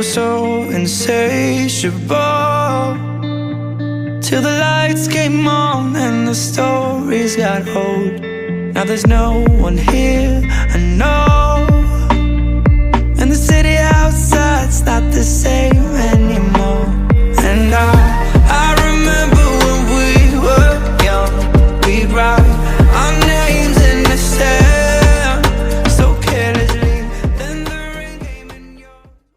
so insatiable, till the lights came on and the stories got old. Now there's no one here, I know, and the city outside's not the same